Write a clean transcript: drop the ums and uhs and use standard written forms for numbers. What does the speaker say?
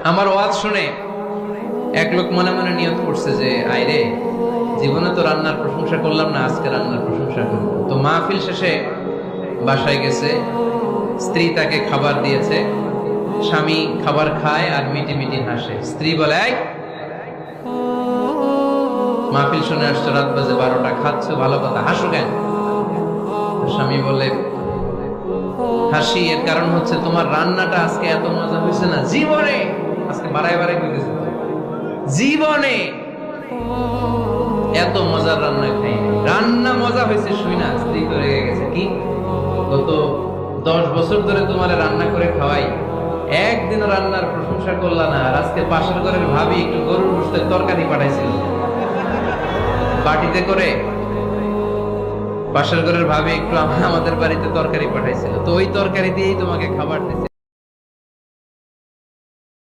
আমার ওয়াজ শুনে এক লোক মনে মনে নিয়ত করছে যে আইরে, জীবনে তো রান্নার প্রশংসা করলাম না, আজকে রান্নার প্রশংসা করব। তো মাহফিল শেষে বাসায় গেছে, স্ত্রী তাকে খাবার দিয়েছে, স্বামী খাবার খায় আর মিটি মিটি হাসে। স্ত্রী বলে, এই মাহফিল শুনে আসছো, রাত বাজে 12টা, খাচ্ছ ভালো কথা, হাসো কেন? স্বামী বলে, হাসি এর কারণ হচ্ছে তোমার রান্নাটা আজকে এত মজা হয়েছে না জীবনে, আজকে বাড়াই বাড়াই কইতেছে, জীবনে এত মজার রান্না খাই, রান্না মজা হয়েছে শুই না। স্ত্রী তো রেগে গেছে, কি গত 10 বছর ধরে তোমার রান্না করে খাওয়াই, একদিন রান্নার প্রশংসা করলা না, আর আজকে পাশের ঘরের ভাবি একটু গরুর গোশতের তরকারি পাঠাইছিল বাটিতে করে, পাশের ঘরের ভাবি একটু আমাদের বাড়িতে তরকারি পাঠাইছিল, তো ওই তরকারি দিয়েই তোমাকে খাবার দিচ্ছে।